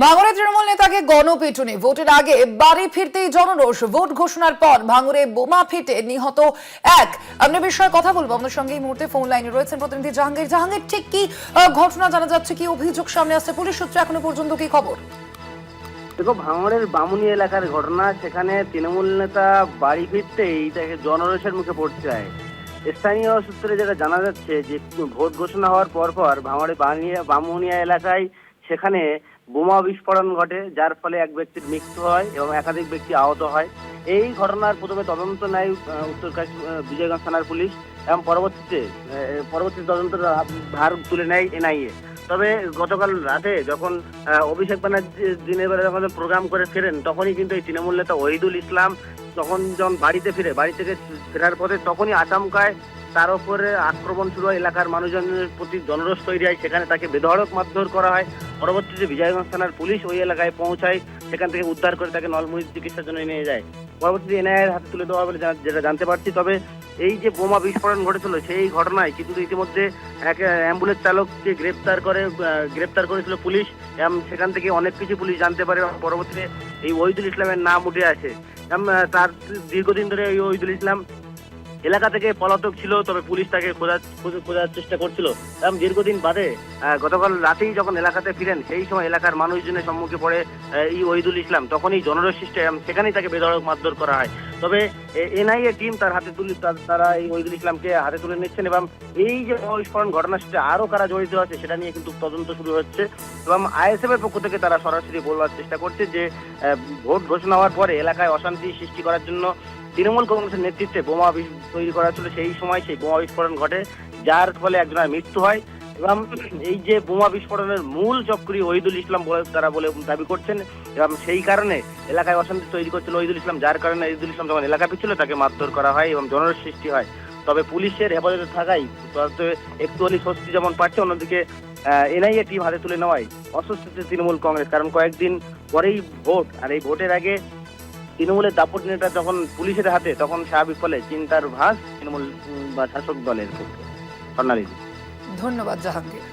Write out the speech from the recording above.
ভাঙড়ে তৃণমূল নেতাকে গণপিটুনি, ভোটের আগে বাড়ি ফিরতেই জনরোষ, ভোট ঘোষণার পর ভাঙড়ে বোমা ফেটে নিহত এক। আমরা বিষয়ে কথা বলবো, আমাদের সঙ্গে এই মুহূর্তে ফোন লাইনে রয়েছেন প্রতিনিধি জাহাঙ্গীর। জাহাঙ্গীর, ঠিক কি ঘটনা জানা যাচ্ছে, কি অভিযোগ সামনে আসছে, পুলিশ সূত্রে এখনো পর্যন্ত কি খবর? দেখো, ভাঙড়ের বামুনি এলাকার ঘটনা। সেখানে তৃণমূল নেতা বাড়ি ফিরতেই তাকে জনরোষের মুখে পড়তে হয়। স্থানীয় সূত্রে যেটা জানা যাচ্ছে যে ভোট ঘোষণা হওয়ার পর ভাঙড়ের বামুনিয়া এলাকায় সেখানে বোমা বিস্ফোরণ ঘটে, যার ফলে এক ব্যক্তির মৃত্যু হয় এবং একাধিক ব্যক্তি আহত হয়। এই ঘটনার প্রথমে তদন্ত নেয় উত্তরকাশী বিজয়গঞ্জ থানার পুলিশ এবং পরবর্তী তদন্তের ভার তুলে নেয় এনআইএ। তবে গতকাল রাতে যখন অভিষেক ব্যানার্জি দিনের বেলা যখন প্রোগ্রাম করে ফেরেন, তখনই কিন্তু এই তৃণমূল নেতা ওহিদুল ইসলাম যখন বাড়ি থেকে ফেরার পথে তখনই আচমকায় তার উপরে আক্রমণ শুরু হয়। এলাকার মানুষজনের প্রতি জনরোষ তৈরি হয়, সেখানে তাকে বেধড়ক মারধর করা হয়। পরবর্তীতে বিজয়গঞ্জ থানার পুলিশ ওই এলাকায় পৌঁছায়, সেখান থেকে উদ্ধার করে তাকে নলমুড়ি চিকিৎসার জন্য নিয়ে যায়। পরবর্তীতে এনআইএর হাতে তুলে দেওয়া বলে যেটা জানতে পারছি। তবে এই যে বোমা বিস্ফোরণ ঘটেছিল সেই ঘটনায় কিন্তু ইতিমধ্যে এক অ্যাম্বুলেন্স চালককে গ্রেপ্তার করেছিল পুলিশ এবং সেখান থেকে অনেক কিছু পুলিশ জানতে পারে। পরবর্তীতে এই ওহিদুল ইসলামের নাম উঠে আসে। তার দীর্ঘদিন ধরে এই ওহিদুল ইসলাম এলাকা থেকে পলাতক ছিল, তবে পুলিশ তাকে খোঁজার চেষ্টা করছিল এবং দীর্ঘদিন বাদে গতকাল রাতেই যখন এলাকাতে ফিরেন, সেই সময় এলাকার মানুষজনের সম্মুখে পড়ে এই ওহিদুল ইসলাম। তখনই জনরোষ সৃষ্টি এবং সেখানেই তাকে বেধড়ক মারধর করা হয়। তবে এনআইএ টিম তারা এই ওহিদুল ইসলামকে হাতে তুলে নিচ্ছেন এবং এই যে বিস্ফোরণ ঘটনার সাথে আরো কারা জড়িত আছে সেটা নিয়ে কিন্তু তদন্ত শুরু হচ্ছে এবং আইএসএফ এর পক্ষ থেকে তারা সরাসরি বলবার চেষ্টা করছে যে ভোট ঘোষণা হওয়ার পরে এলাকায় অশান্তি সৃষ্টি করার জন্য তৃণমূল কংগ্রেসের নেতৃত্বে বোমা তৈরি করা ছিল। সেই সময় সেই বোমা বিস্ফোরণ ঘটে, যার ফলে একজনের মৃত্যু হয় এবং এই যে বোমা বিস্ফোরণের মূল চক্রী ওহিদুল ইসলাম বলে তারা দাবি করছেন এবং সেই কারণে এলাকায় অশান্তি তৈরি করছিল ওহিদুল ইসলাম, যার কারণে ওহিদুল ইসলাম যখন এলাকা ফিরছিল তাকে মারধর করা হয় এবং জনরোষ সৃষ্টি হয়। তবে পুলিশের হেফাজতে থাকায় একটুখানি স্বস্তি যেমন পাচ্ছে, অন্যদিকে এনআইএ টিম হাতে তুলে নেওয়ায় অস্বস্তিতে তৃণমূল কংগ্রেস। কারণ কয়েকদিন পরেই ভোট, আর এই ভোটের আগে তৃণমূলের দাপট নেতা যখন পুলিশের হাতে, তখন স্বাভাবিক ফলে চিন্তার ভাঁজ তৃণমূল বা শাসক দলের পক্ষে। ধন্যবাদ জাহাঙ্গীর।